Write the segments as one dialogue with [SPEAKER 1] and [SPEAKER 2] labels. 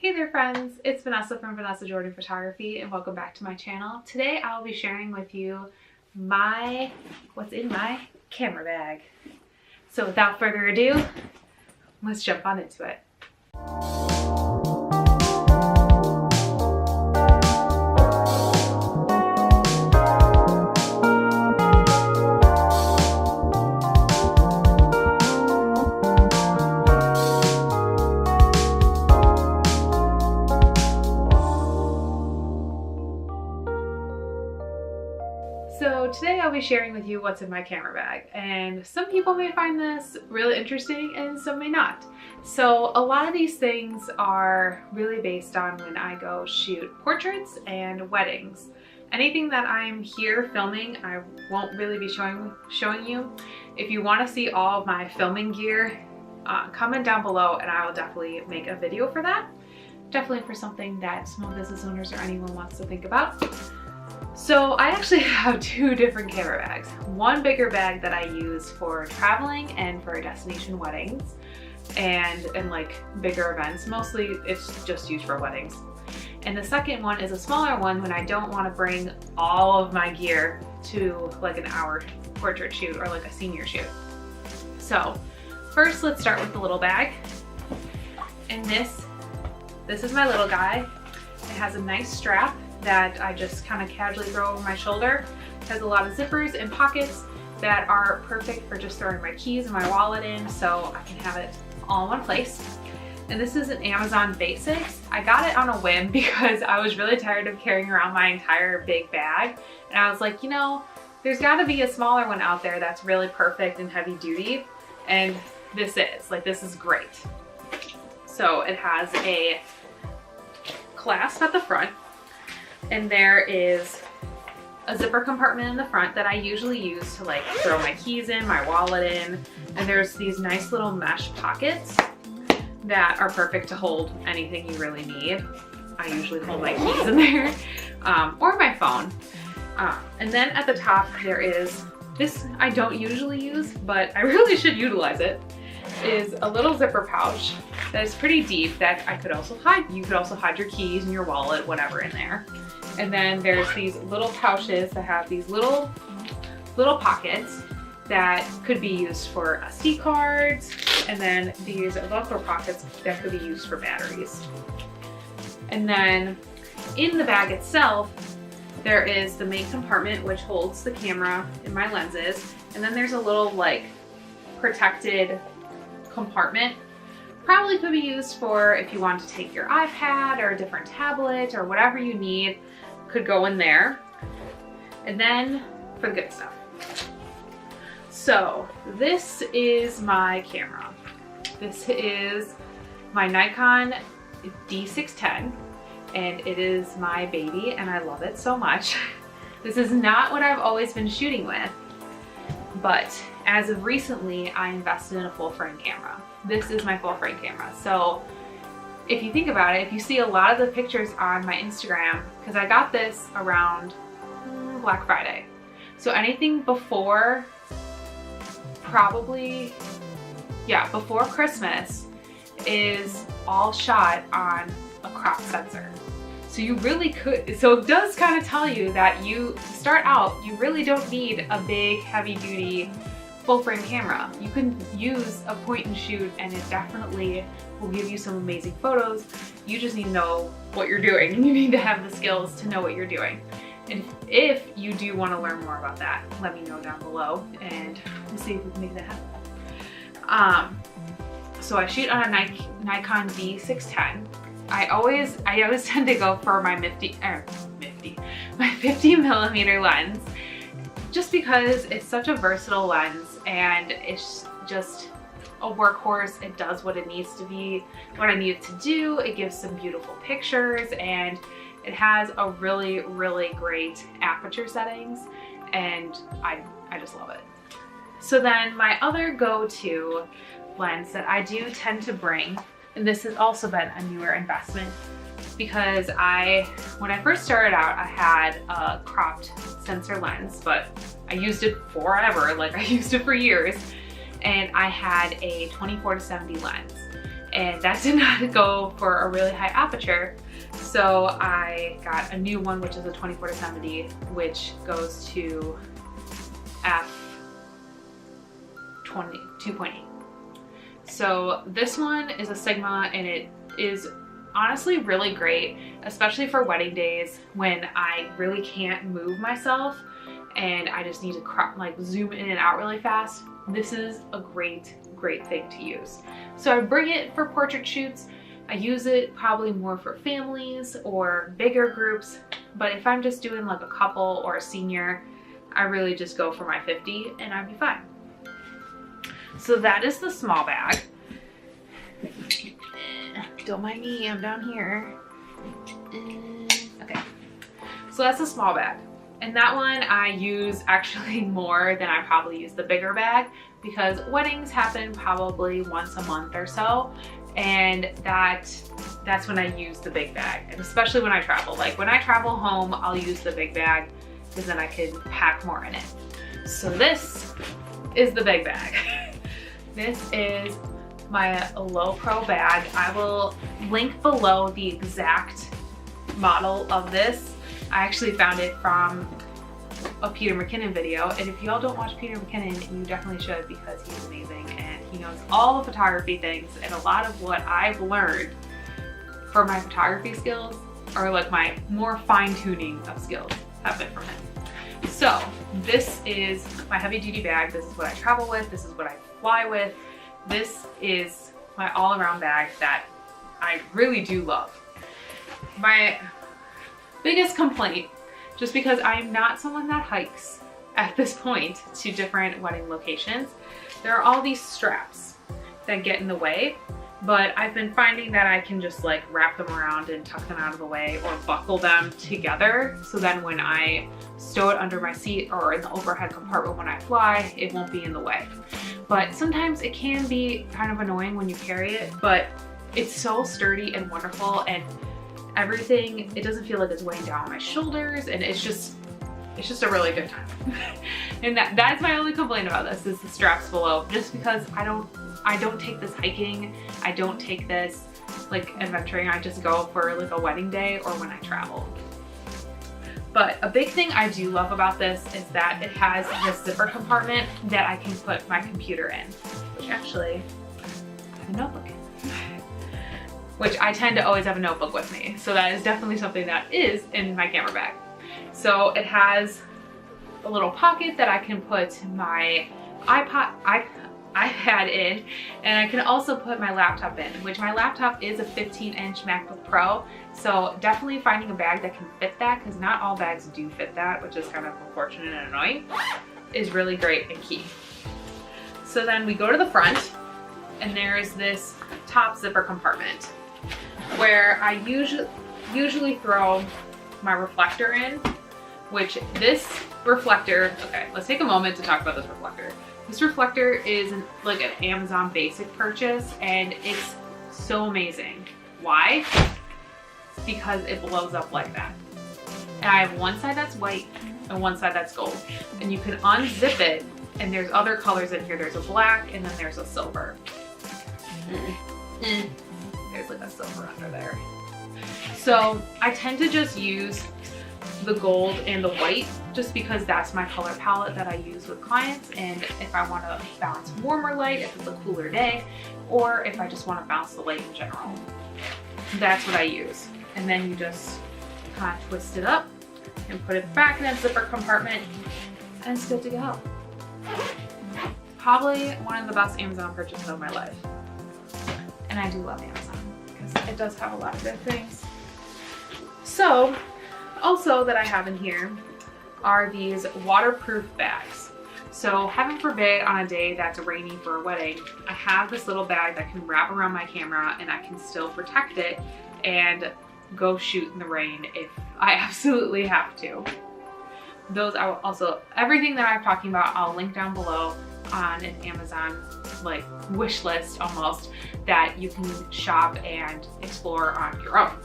[SPEAKER 1] Hey there friends, it's Vanessa from Vanessa Jordan Photography and welcome back to my channel. Today I'll be sharing with you what's in my camera bag. So without further ado, let's jump on into it. So today I'll be sharing with you what's in my camera bag, and some people may find this really interesting and some may not. So a lot of these things are really based on when I go shoot portraits and weddings. Anything that I'm here filming, I won't really be showing you. If you want to see all of my filming gear, comment down below and I will definitely make a video for that. Definitely for something that small business owners or anyone wants to think about. So I actually have two different camera bags. One bigger bag that I use for traveling and for destination weddings and like bigger events. Mostly it's just used for weddings. And the second one is a smaller one when I don't want to bring all of my gear to like an hour portrait shoot or like a senior shoot. So first let's start with the little bag. And this is my little guy. It has a nice strap that I just kind of casually throw over my shoulder. It has a lot of zippers and pockets that are perfect for just throwing my keys and my wallet in, so I can have it all in one place. And this is an Amazon Basics. I got it on a whim because I was really tired of carrying around my entire big bag. And I was like, you know, there's gotta be a smaller one out there that's really perfect and heavy duty. And this is great. So it has a clasp at the front. And there is a zipper compartment in the front that I usually use to like throw my keys in, my wallet in. And there's these nice little mesh pockets that are perfect to hold anything you really need. I usually hold my keys in there or my phone. And then at the top there is this I don't usually use, but I really should utilize it, is a little zipper pouch that is pretty deep that I could also hide. You could also hide your keys and your wallet, whatever in there. And then there's these little pouches that have these little pockets that could be used for SD cards, and then these Velcro pockets that could be used for batteries. And then in the bag itself, there is the main compartment which holds the camera and my lenses, and then there's a little like protected compartment. Probably could be used for if you want to take your iPad or a different tablet or whatever you need, could go in there. And then for the good stuff. So this is my camera. This is my Nikon D610 and it is my baby and I love it so much. This is not what I've always been shooting with, but as of recently I invested in a full frame camera. This is my full frame camera. So if you think about it, if you see a lot of the pictures on my Instagram, because I got this around Black Friday. So anything before, before Christmas is all shot on a crop sensor. So you really could, so it does kind of tell you that you start out, you really don't need a big heavy duty full frame camera. You can use a point and shoot and it definitely will give you some amazing photos. You just need to know what you're doing. You need to have the skills to know what you're doing. And if you do want to learn more about that, let me know down below and we'll see if we can make that happen. So I shoot on a Nikon D610. I always tend to go for my 50 millimeter lens, just because it's such a versatile lens and it's just a workhorse. It does what it needs to be, what I need it to do. It gives some beautiful pictures and it has a really, really great aperture settings and I just love it. So then my other go-to lens that I do tend to bring, and this has also been a newer investment, because when I first started out, I had a cropped sensor lens, but I used it forever, like I used it for years, and I had a 24-70 lens. and that did not go for a really high aperture. So I got a new one, which is a 24-70, which goes to f2.8. So this one is a Sigma, and it is honestly really great, especially for wedding days when I really can't move myself and I just need to like zoom in and out really fast. This is a great thing to use. So I bring it for portrait shoots. I use it probably more for families or bigger groups, but if I'm just doing like a couple or a senior, I really just go for my 50 and I'd be fine. So that is the small bag. Don't mind me, I'm down here. Okay, so that's a small bag. And that one I use actually more than I probably use the bigger bag, because weddings happen probably once a month or so. And that's when I use the big bag. And especially when I travel. Like when I travel home, I'll use the big bag because then I can pack more in it. So this is the big bag. This is my low pro bag. I will link below the exact model of this. I actually found it from a Peter McKinnon video, and if y'all don't watch Peter McKinnon, you definitely should, because he's amazing and he knows all the photography things, and a lot of what I've learned for my photography skills, or like my more fine-tuning of skills, have been from him. So this is my heavy duty bag. This is what I travel with. This is what I fly with. This is my all-around bag that I really do love. My biggest complaint, just because I am not someone that hikes at this point to different wedding locations, there are all these straps that get in the way, but I've been finding that I can just like wrap them around and tuck them out of the way, or buckle them together, so then when I stow it under my seat or in the overhead compartment when I fly, it won't be in the way. But sometimes it can be kind of annoying when you carry it, but it's so sturdy and wonderful, and everything, it doesn't feel like it's weighing down my shoulders, and it's just a really good time. And that's my only complaint about this, is the straps below, just because I don't take this hiking, I don't take this like adventuring, I just go for like a wedding day or when I travel. But a big thing I do love about this is that it has this zipper compartment that I can put my computer in, which actually I have a notebook in. Which I tend to always have a notebook with me. So that is definitely something that is in my camera bag. So it has a little pocket that I can put my iPad in, and I can also put my laptop in, which my laptop is a 15-inch MacBook Pro. So definitely finding a bag that can fit that, because not all bags do fit that, which is kind of unfortunate and annoying, is really great and key. So then we go to the front, and there's this top zipper compartment where I usually throw my reflector in, which this reflector, okay, let's take a moment to talk about this reflector. This reflector is like an Amazon basic purchase, and it's so amazing. Why? Because it blows up like that. And I have one side that's white and one side that's gold, and you can unzip it, and there's other colors in here. There's a black, and then there's a silver. There's like a silver under there. So I tend to just use the gold and the white, just because that's my color palette that I use with clients, and if I want to bounce warmer light if it's a cooler day, or if I just want to bounce the light in general, that's what I use. And then you just kind of twist it up and put it back in that zipper compartment, and it's good to go. Probably one of the best Amazon purchases of my life. And I do love Amazon because it does have a lot of good things. So also that I have in here are these waterproof bags. So heaven forbid, on a day that's rainy for a wedding, I have this little bag that can wrap around my camera, and I can still protect it and go shoot in the rain if I absolutely have to. Those are also, everything that I'm talking about, I'll link down below on an Amazon like wish list almost, that you can shop and explore on your own.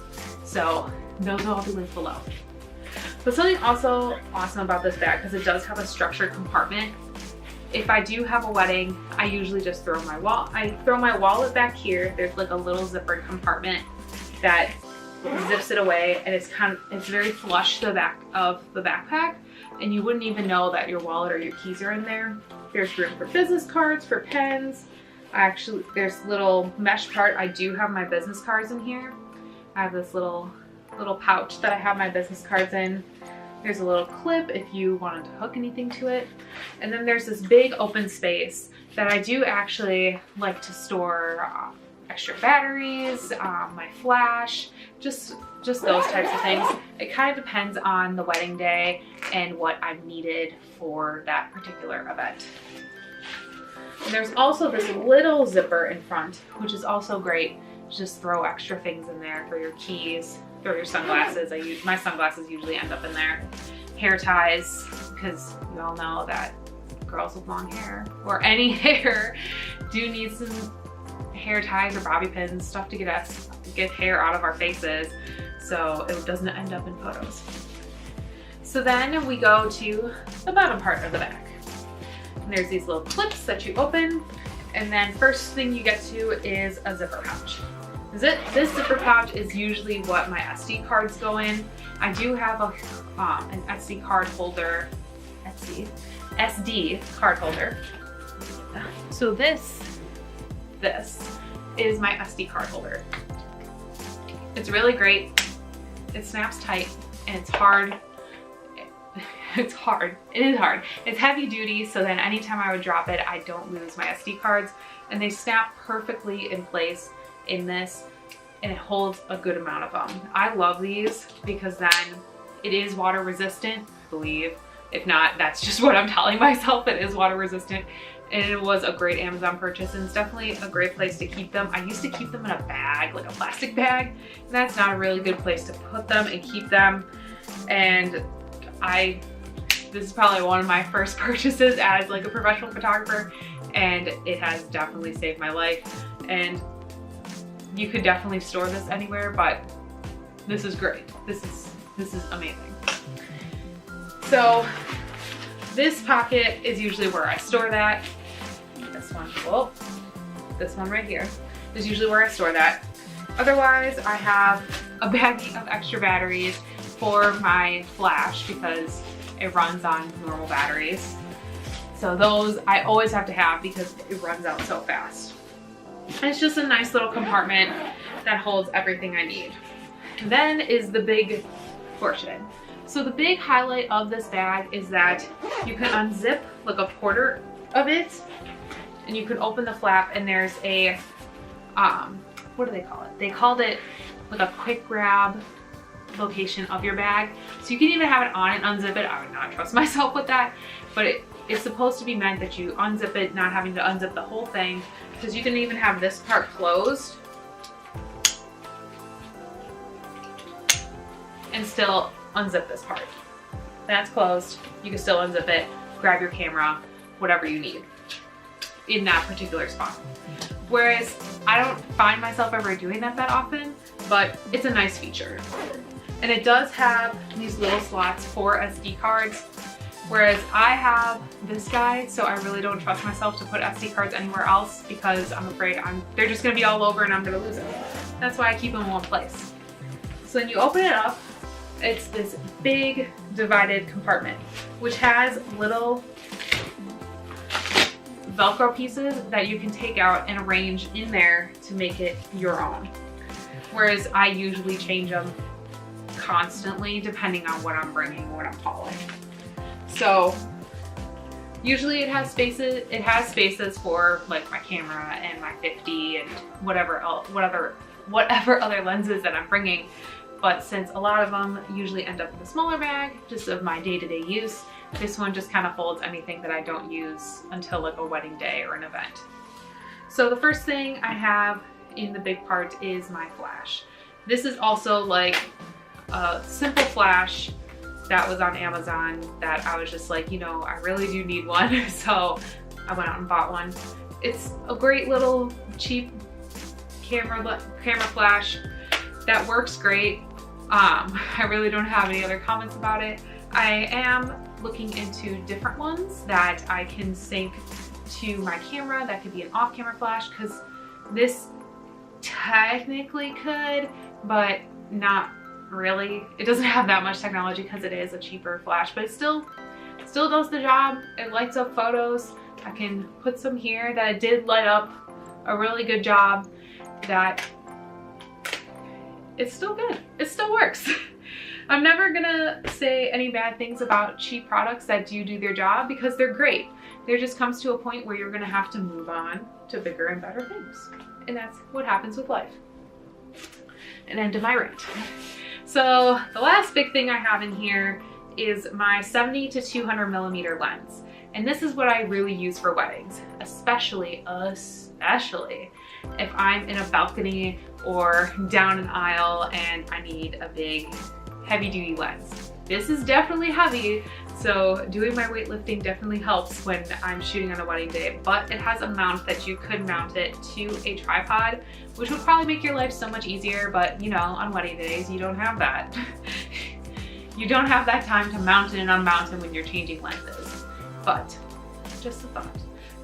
[SPEAKER 1] So those will all be linked below. But something also awesome about this bag, because it does have a structured compartment, if I do have a wedding, I usually just throw my wallet back here. There's like a little zippered compartment that zips it away, and it's very flush to the back of the backpack, and you wouldn't even know that your wallet or your keys are in there. There's room for business cards, for pens. There's little mesh part. I do have my business cards in here. I have this little pouch that I have my business cards in. There's a little clip if you wanted to hook anything to it. And then there's this big open space that I do actually like to store extra batteries, my flash, just those types of things. It kind of depends on the wedding day and what I'm needed for that particular event. And there's also this little zipper in front, which is also great. Just throw extra things in there for your keys, throw your sunglasses. My sunglasses usually end up in there. Hair ties, because you all know that girls with long hair or any hair do need some hair ties or bobby pins, stuff to get hair out of our faces so it doesn't end up in photos. So then we go to the bottom part of the bag. And there's these little clips that you open, and then first thing you get to is a zipper pouch. This zipper pouch is usually what my SD cards go in. I do have an SD card holder, SD card holder. So this is my SD card holder. It's really great. It snaps tight and it's hard. It's hard. It is hard. It's heavy duty, so then anytime I would drop it, I don't lose my SD cards, and they snap perfectly in place in this, and it holds a good amount of them. I love these because then it is water resistant, I believe. If not, that's just what I'm telling myself. It is water resistant, and it was a great Amazon purchase, and it's definitely a great place to keep them. I used to keep them in a bag, like a plastic bag, and that's not a really good place to put them and keep them. And this is probably one of my first purchases as like a professional photographer, and it has definitely saved my life. And you could definitely store this anywhere, but this is great. This is amazing. So this pocket is usually where I store that. This one right here is usually where I store that. Otherwise, I have a baggie of extra batteries for my flash because it runs on normal batteries. So those I always have to have because it runs out so fast. And it's just a nice little compartment that holds everything I need. And then is the big portion. So the big highlight of this bag is that you can unzip like a quarter of it, and you can open the flap, and there's a, what do they call it? They called it like a quick grab location of your bag. So you can even have it on and unzip it. I would not trust myself with that, but it's supposed to be meant that you unzip it, not having to unzip the whole thing, because you can even have this part closed and still unzip this part. That's closed. You can still unzip it, grab your camera, whatever you need in that particular spot. Whereas I don't find myself ever doing that often, but it's a nice feature. And it does have these little slots for SD cards, whereas I have this guy, so I really don't trust myself to put SD cards anywhere else because I'm afraid they're just gonna be all over and I'm gonna lose them. That's why I keep them in one place. So when you open it up, it's this big divided compartment, which has little Velcro pieces that you can take out and arrange in there to make it your own. Whereas I usually change them constantly depending on what I'm bringing, what I'm hauling. So usually it has spaces for like my camera and my 50 and whatever other lenses that I'm bringing. But since a lot of them usually end up in the smaller bag, just of my day-to-day use, this one just kind of holds anything that I don't use until like a wedding day or an event. So the first thing I have in the big part is my flash. This is also like a simple flash that was on Amazon that I was just like, you know, I really do need one. So I went out and bought one. It's a great little cheap camera flash that works great. I really don't have any other comments about it. I am looking into different ones that I can sync to my camera. That could be an off-camera flash, because this technically could, but not really. It doesn't have that much technology because it is a cheaper flash, but it still does the job. It lights up photos. I can put some here that it did light up a really good job, that it's still good. It still works. I'm never gonna say any bad things about cheap products that do their job, because they're great. There just comes to a point where you're gonna have to move on to bigger and better things. And that's what happens with life. An end to my rant. So the last big thing I have in here is my 70 to 200 millimeter lens. And this is what I really use for weddings, especially if I'm in a balcony or down an aisle and I need a big heavy duty lens. This is definitely heavy, so doing my weightlifting definitely helps when I'm shooting on a wedding day, but it has a mount that you could mount it to a tripod, which would probably make your life so much easier, but you know, on wedding days, you don't have that. You don't have that time to mount it and unmount it when you're changing lenses, but just a thought.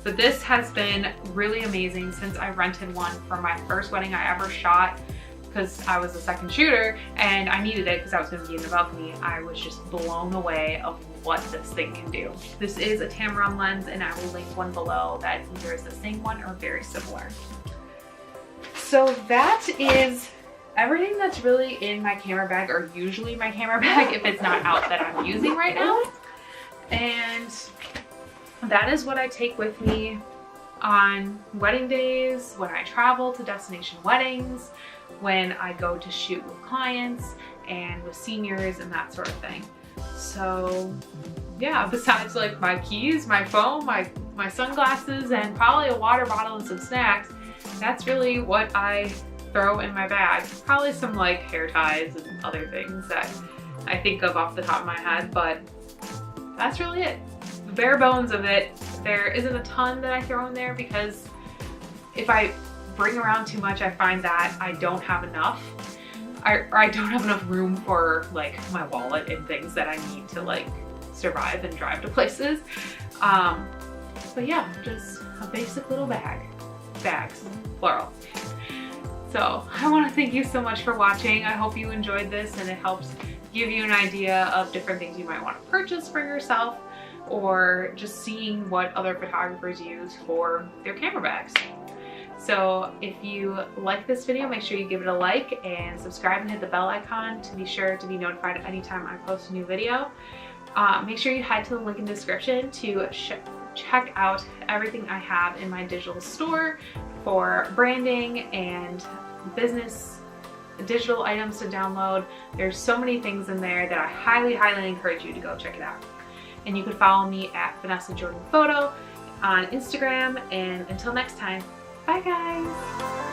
[SPEAKER 1] So this has been really amazing since I rented one for my first wedding I ever shot, because I was a second shooter and I needed it because I was going to be in the balcony. I was just blown away of what this thing can do. This is a Tamron lens, and I will link one below that either is the same one or very similar. So that is everything that's really in my camera bag, or usually my camera bag if it's not out, that I'm using right now. And that is what I take with me on wedding days, when I travel to destination weddings, when I go to shoot with clients and with seniors and that sort of thing. So yeah, besides like my keys, my phone, my sunglasses, and probably a water bottle and some snacks, that's really what I throw in my bag. Probably some like hair ties and other things that I think of off the top of my head, but that's really it. The bare bones of it. There isn't a ton that I throw in there, because if I bring around too much, I find that I don't have enough. Or I don't have enough room for like my wallet and things that I need to like survive and drive to places. But yeah, just a basic little bag. Bags, plural. So I want to thank you so much for watching. I hope you enjoyed this and it helps give you an idea of different things you might want to purchase for yourself, or just seeing what other photographers use for their camera bags. So if you like this video, make sure you give it a like and subscribe and hit the bell icon to be sure to be notified anytime I post a new video. Make sure you head to the link in the description to check out everything I have in my digital store for branding and business digital items to download. There's so many things in there that I highly encourage you to go check it out. And you can follow me at Vanessa Jordan Photo on Instagram. And until next time, bye guys!